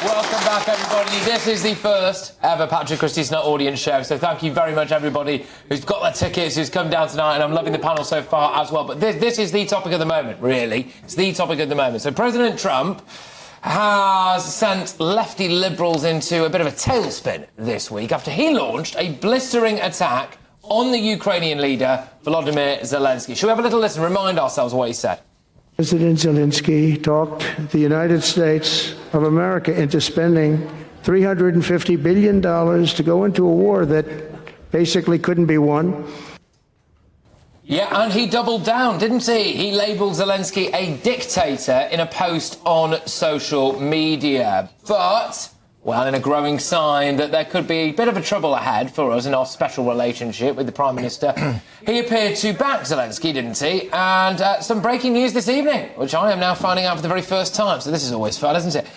Welcome back, everybody. This is the first ever Patrick Christys Not Audience Show, so thank you very much, everybody who's got their tickets, who's come down tonight, and I'm loving the panel so far as well. But this is the topic of the moment, really. It's the topic of the moment. So President Trump has sent lefty liberals into a bit of a tailspin this week after he launched a blistering attack on the Ukrainian leader, Volodymyr Zelenskyy. Shall we have a little listen, remind ourselves what he said? President Zelenskyy talked the United States of America into spending $350 billion to go into a war that basically couldn't be won. Yeah, and he doubled down, didn't he? He labelled Zelenskyy a dictator in a post on social media. But, well, in a growing sign that there could be a bit of a trouble ahead for us in our special relationship with the Prime Minister, he appeared to back Zelenskyy, didn't he? And some breaking news this evening, which I am now finding out for the very first time. So this is always fun, isn't it?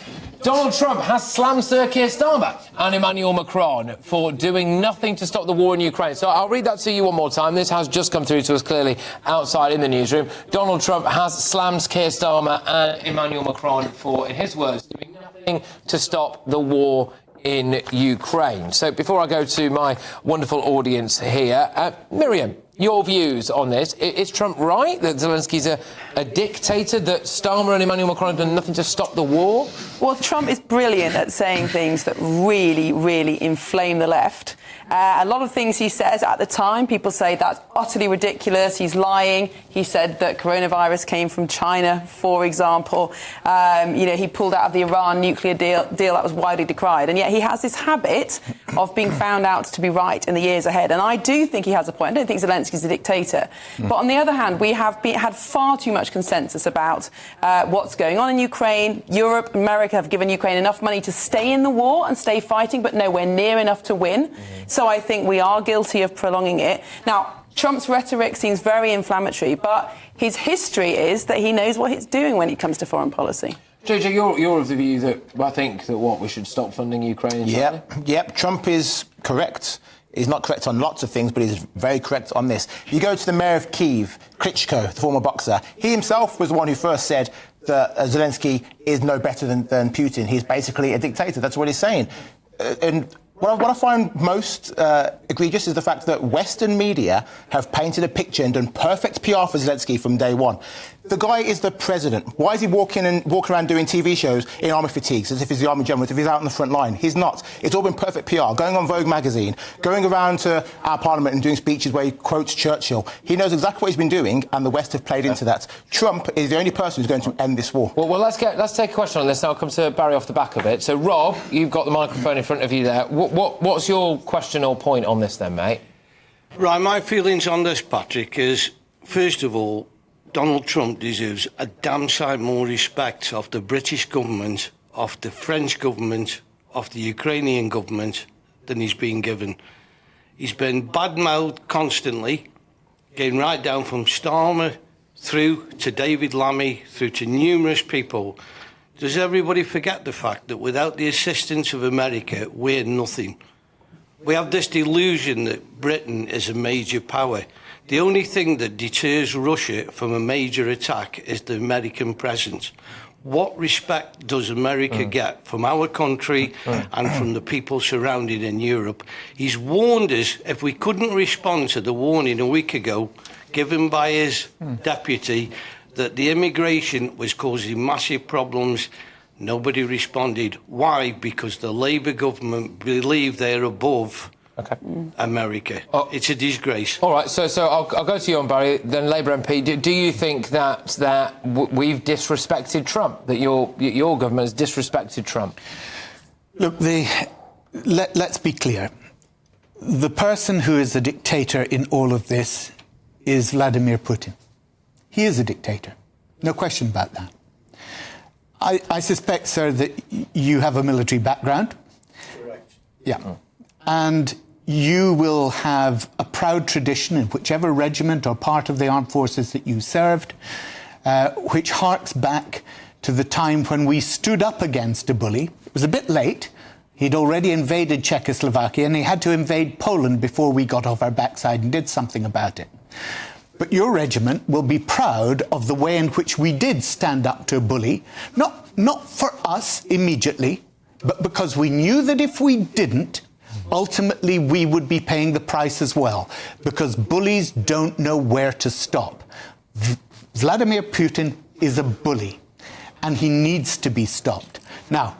Donald Trump has slammed Sir Keir Starmer and Emmanuel Macron for doing nothing to stop the war in Ukraine. So I'll read that to you one more time. This has just come through to us clearly outside in the newsroom. Donald Trump has slammed Keir Starmer and Emmanuel Macron for, in his words, doing nothing to stop the war in Ukraine. So before I go to my wonderful audience here, Miriam, your views on this. Is Trump right that Zelensky's a dictator, that Starmer and Emmanuel Macron have done nothing to stop the war? Well, Trump is brilliant at saying things that really, really inflame the left. A lot of things he says at the time, people say that's utterly ridiculous, he's lying. He said that coronavirus came from China, for example. He pulled out of the Iran nuclear deal that was widely decried. And yet he has this habit of being found out to be right in the years ahead. And I do think he has a point. I don't think Zelensky's a dictator. But on the other hand, we have had far too much consensus about what's going on in Ukraine. Europe, America have given Ukraine enough money to stay in the war and stay fighting, but nowhere near enough to win. So I think we are guilty of prolonging it. Now, Trump's rhetoric seems very inflammatory, but his history is that he knows what he's doing when it comes to foreign policy. JJ, you're of the view that I think that we should stop funding Ukraine. Yep. Trump is correct. He's not correct on lots of things, but he's very correct on this. You go to the mayor of Kyiv, Klitschko, the former boxer. He himself was the one who first said that Zelenskyy is no better than Putin. He's basically a dictator. That's what he's saying. And what I find most egregious is the fact that Western media have painted a picture and done perfect PR for Zelenskyy from day one. The guy is the president. Why is he walking around doing TV shows in army fatigues as if he's the army general, as if he's out on the front line? He's not. It's all been perfect PR. Going on Vogue magazine, going around to our parliament and doing speeches where he quotes Churchill. He knows exactly what he's been doing, and the West have played into that. Trump is the only person who's going to end this war. Well, let's take a question on this. Now I'll come to Barry off the back of it. So, Rob, you've got the microphone in front of you there. What's your question or point on this then, mate? Right, my feelings on this, Patrick, is, first of all, Donald Trump deserves a damn sight more respect of the British government, of the French government, of the Ukrainian government than he's been given. He's been bad-mouthed constantly, getting right down from Starmer through to David Lammy, through to numerous people. Does everybody forget the fact that without the assistance of America, we're nothing? We have this delusion that Britain is a major power. The only thing that deters Russia from a major attack is the American presence. What respect does America get from our country and from the people surrounded in Europe? He's warned us, if we couldn't respond to the warning a week ago given by his deputy, that the immigration was causing massive problems. Nobody responded. Why? Because the Labour government believe they're above America. It's a disgrace. All right, so I'll go to you on Barry, then Labour MP. Do you think that we've disrespected Trump, that your government has disrespected Trump? Look, let's be clear. The person who is a dictator in all of this is Vladimir Putin. He is a dictator. No question about that. I suspect, sir, that you have a military background. Correct. Yeah. And you will have a proud tradition in whichever regiment or part of the armed forces that you served, which harks back to the time when we stood up against a bully. It was a bit late. He'd already invaded Czechoslovakia, and he had to invade Poland before we got off our backside and did something about it. But your regiment will be proud of the way in which we did stand up to a bully, not for us immediately, but because we knew that if we didn't, ultimately we would be paying the price as well, because bullies don't know where to stop. Vladimir Putin is a bully, and he needs to be stopped. Now,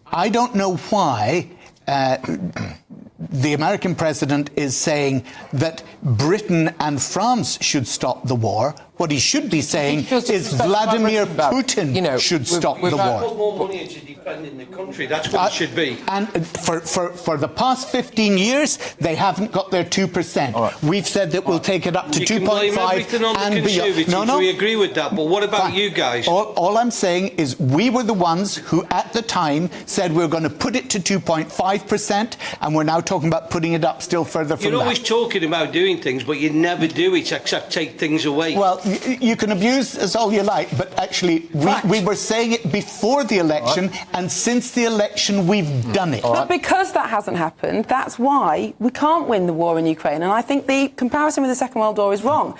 I don't know why the American president is saying that Britain and France should stop the war. What he should be saying is Vladimir Putin should stop the war. Put more money into defending the country. That's what it should be. And for the past 15 years, they haven't got their 2%. Right. We've said that we'll take it up to 2.5 and beyond. No, we agree with that. But what about you guys? All I'm saying is we were the ones who, at the time, said we're going to put it to 2.5%, and we're now talking about putting it up still further from that. You're always talking about doing things, but you never do it except take things away. Well, you can abuse us all you like, but actually we were saying it before the election, and since the election we've done it. But because that hasn't happened, that's why we can't win the war in Ukraine. And I think the comparison with the Second World War is wrong.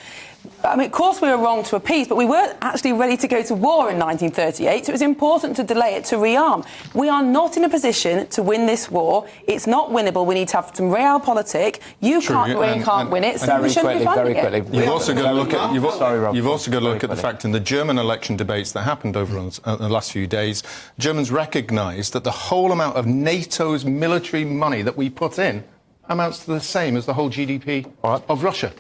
I mean, of course we were wrong to appease, but we weren't actually ready to go to war in 1938, so it was important to delay it, to rearm. We are not in a position to win this war. It's not winnable. We need to have some realpolitik. You can't win it, so we shouldn't be funding it. You've also got to look at, you've also got to look at the fact in the German election debates that happened over the last few days, Germans recognised that the whole amount of NATO's military money that we put in amounts to the same as the whole GDP of Russia.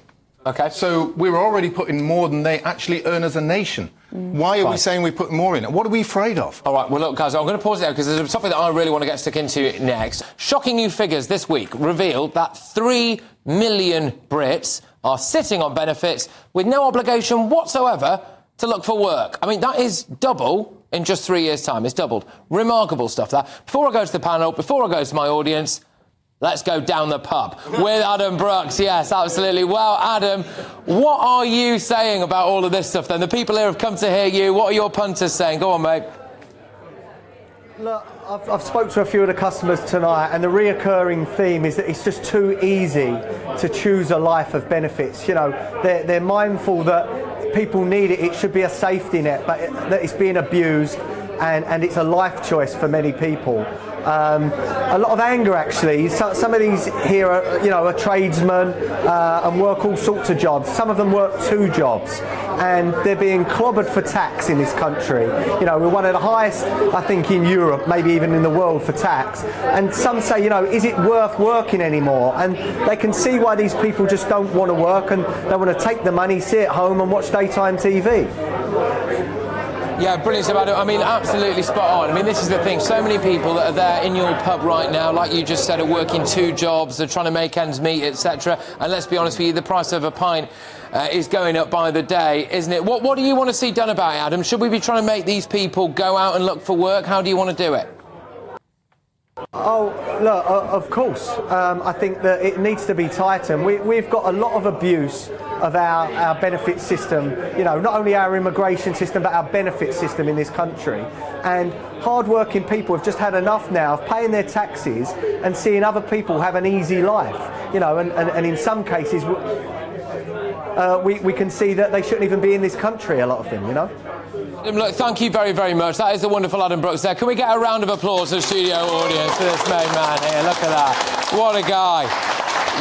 Okay. So we're already putting more than they actually earn as a nation. Why are we saying we put more in? What are we afraid of? All right, well, look, guys, I'm going to pause it there because there's something that I really want to get stuck into next. Shocking new figures this week revealed that 3 million Brits are sitting on benefits with no obligation whatsoever to look for work. I mean, that is double in just 3 years' time. It's doubled. Remarkable stuff, that. Before I go to the panel, before I go to my audience, let's go down the pub with Adam Brooks. Yes, absolutely. Well, Adam, what are you saying about all of this stuff then? The people here have come to hear you. What are your punters saying? Go on, mate. Look, I've spoke to a few of the customers tonight, and the reoccurring theme is that it's just too easy to choose a life of benefits. You know, they're mindful that people need it. It should be a safety net, but that it's being abused, and it's a life choice for many people. A lot of anger, actually. Some of these here are, are tradesmen and work all sorts of jobs. Some of them work 2 jobs, and they're being clobbered for tax in this country. You know, we're one of the highest, I think, in Europe, maybe even in the world for tax. And some say, is it worth working anymore? And they can see why these people just don't want to work, and they want to take the money, sit at home and watch daytime TV. Yeah, brilliant stuff, Adam. I mean, absolutely spot on. I mean, this is the thing. So many people that are there in your pub right now, like you just said, are working 2 jobs, they're trying to make ends meet, etc. And let's be honest with you, the price of a pint is going up by the day, isn't it? What do you want to see done about it, Adam? Should we be trying to make these people go out and look for work? How do you want to do it? Oh, look, of course. I think that it needs to be tightened. We've got a lot of abuse of our benefit system, not only our immigration system, but our benefit system in this country. And hard-working people have just had enough now of paying their taxes and seeing other people have an easy life, and in some cases, we can see that they shouldn't even be in this country, a lot of them, Look, thank you very, very much. That is the wonderful Adam Brooks there. Can we get a round of applause to the studio audience for this main man here? Look at that. What a guy.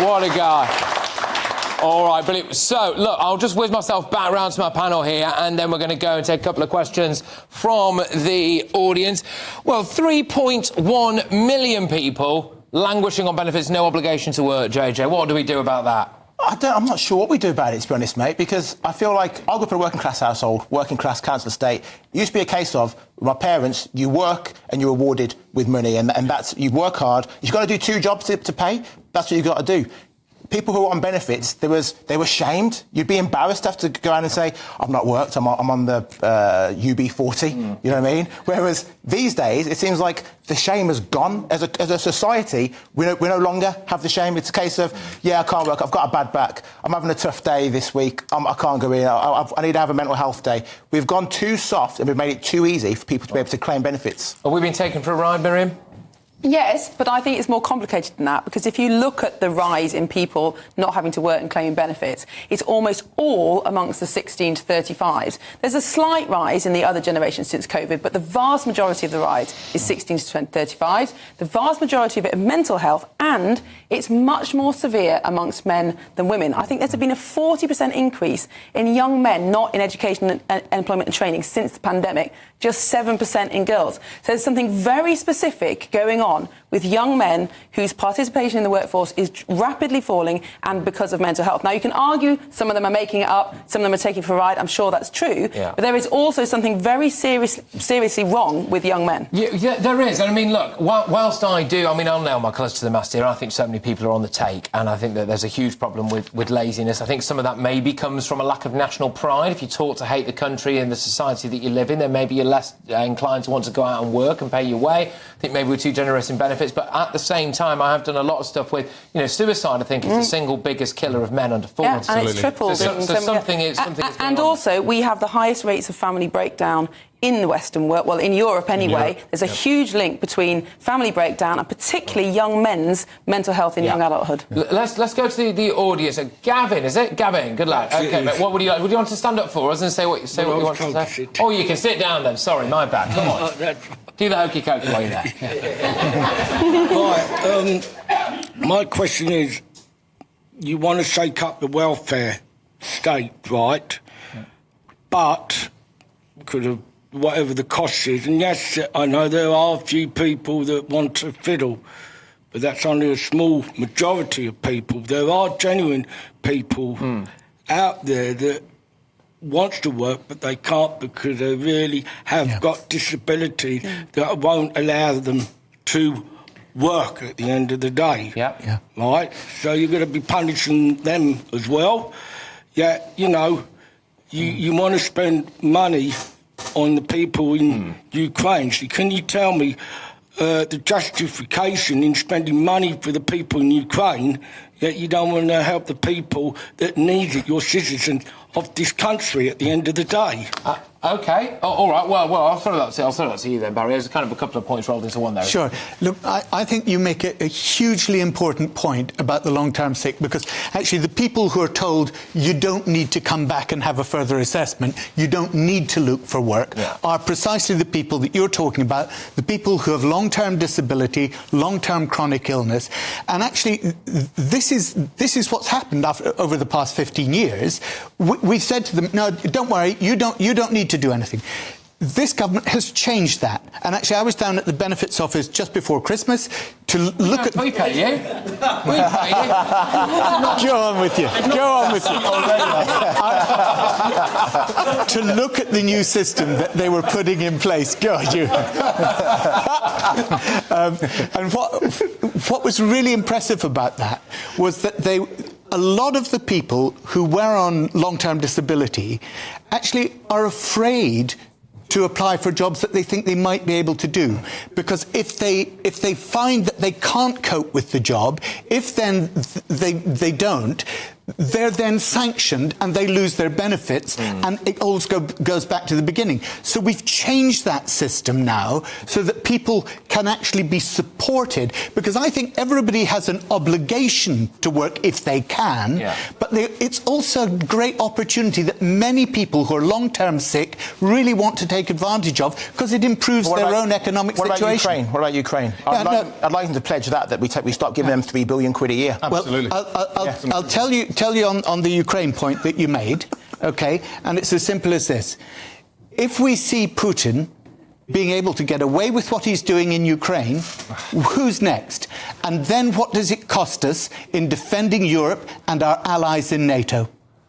What a guy. All right, brilliant. So, look, I'll just whiz myself back around to my panel here, and then we're going to go and take a couple of questions from the audience. Well, 3.1 million people languishing on benefits, no obligation to work, JJ. What do we do about that? I'm not sure what we do about it, to be honest, mate, because I feel like I grew up in a working-class household, working-class council estate. It used to be a case of, my parents, you work and you're rewarded with money, and that's, you work hard. You've got to do 2 jobs to pay. That's what you've got to do. People who were on benefits, they were shamed. You'd be embarrassed to have to go out and say, I've not worked, I'm on the UB40, you know what I mean? Whereas these days, it seems like the shame has gone. As a society, we no longer have the shame. It's a case of, yeah, I can't work, I've got a bad back, I'm having a tough day this week, I can't go in, I need to have a mental health day. We've gone too soft and we've made it too easy for people to be able to claim benefits. Have we been taken for a ride, Miriam? Yes, but I think it's more complicated than that, because if you look at the rise in people not having to work and claiming benefits, it's almost all amongst the 16 to 35s. There's a slight rise in the other generations since COVID, but the vast majority of the rise is 16 to 35s. The vast majority of it is mental health, and it's much more severe amongst men than women. I think there's been a 40% increase in young men not in education and employment and training since the pandemic, just 7% in girls. So there's something very specific going on with young men whose participation in the workforce is rapidly falling, and because of mental health. Now, you can argue some of them are making it up, some of them are taking for a ride. I'm sure that's true. Yeah. But there is also something very seriously wrong with young men. Yeah, there is. And I mean, look, whilst I'll nail my colours to the mast here, I think so many people are on the take, and I think that there's a huge problem with laziness. I think some of that maybe comes from a lack of national pride. If you're taught to hate the country and the society that you live in, then maybe you're less inclined to want to go out and work and pay your way. I think maybe we're too generous in benefits, but at the same time, I have done a lot of stuff with, suicide. I think is the single biggest killer of men under 40. Yeah, and it's tripled. So something is and also, we have the highest rates of family breakdown in the Western world, well, in Europe anyway. There's a huge link between family breakdown and particularly young men's mental health in young adulthood. Let's go to the audience. Gavin, is it? Gavin, good lad. Okay, mate, what would you like? Would you want to stand up for us and say what you want to say? Oh, you can sit down then. Sorry, my bad. Come on. Do the hokey cokey while you're there. Right, my question is, you want to shake up the welfare state, right? But because of whatever the cost is, and yes, I know there are a few people that want to fiddle, but that's only a small majority of people. There are genuine people out there that wants to work, but they can't because they really have got disability that won't allow them to work at the end of the day. Right? So you're going to be punishing them as well. Yeah, you want to spend money on the people in Ukraine. So can you tell me the justification in spending money for the people in Ukraine, yet you don't want to help the people that need it, your citizens of this country at the end of the day? OK. All right. Well, I'll throw that to you then, Barry. There's kind of a couple of points rolled into one there. Sure. Look, I think you make a hugely important point about the long-term sick, because actually the people who are told you don't need to come back and have a further assessment, you don't need to look for work, are precisely the people that you're talking about, the people who have long-term disability, long-term chronic illness. And actually, this is what's happened over the past 15 years. We've said to them, no, don't worry, you don't need to do anything. This government has changed that. And actually, I was down at the benefits office just before Christmas to look at... We pay you. We pay you. Go on with you. Go on with you. To look at the new system that they were putting in place. God, you... and what was really impressive about that was that a lot of the people who were on long-term disability actually are afraid to apply for jobs that they think they might be able to do, because if they find that they can't cope with the job, if then they don't, they're then sanctioned and they lose their benefits, and it always goes back to the beginning. So we've changed that system now so that people can actually be supported, because I think everybody has an obligation to work if they can, but it's also a great opportunity that many people who are long-term sick really want to take advantage of, because it improves their own economic situation. What about Ukraine? I'd like them to pledge that we stop giving them £3 billion a year. Absolutely. Well, I'll tell you on the Ukraine point that you made, okay, and it's as simple as this. If we see Putin being able to get away with what he's doing in Ukraine, who's next? And then what does it cost us in defending Europe and our allies in NATO?